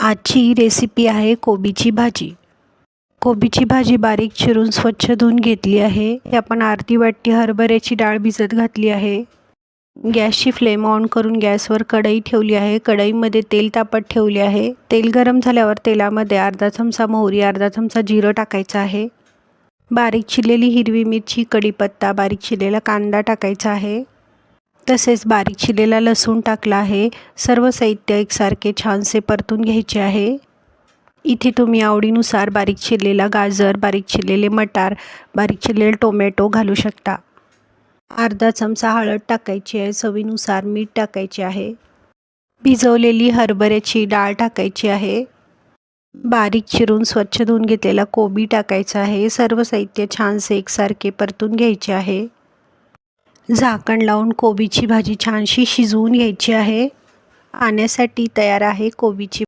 आजची रेसिपी आहे कोबीची भाजी. कोबीची भाजी बारीक चिरून स्वच्छ धुवून घेतली आहे. आपण अर्धी वाटी हरभऱ्याची डाळ भिजत घातली आहे. गॅसची फ्लेम ऑन करून गॅसवर कढई ठेवली आहे. कढईमध्ये तेल तापत ठेवले आहे. तेल गरम झाल्यावर तेलामध्ये अर्धा चमचा मोहरी, अर्धा चमचा जिरं टाकायचं आहे. बारीक चिरलेली हिरवी मिरची, कढीपत्ता, बारीक चिरलेला कांदा टाकायचा आहे. तसेच बारीक चिरलेला लसूण टाकला आहे. सर्व साहित्य एकसारखे छानसे परतून घ्यायचे आहे. इथे तुम्ही आवडीनुसार बारीक चिरलेला गाजर, बारीक चिरलेले मटार, बारीक चिरलेले टोमॅटो घालू शकता. अर्धा चमचा हळद टाकायची आहे. चवीनुसार मीठ टाकायचे आहे. भिजवलेली हरभऱ्याची डाळ टाकायची आहे. बारीक चिरून स्वच्छ धुवून घेतलेला कोबी टाकायचा आहे. सर्व साहित्य छानसे एकसारखे परतून घ्यायचे आहे. झाकण लावून कोबीची भाजी छानशी शिजवून घ्यायची आहे. खाण्यासाठी तयार आहे कोबीची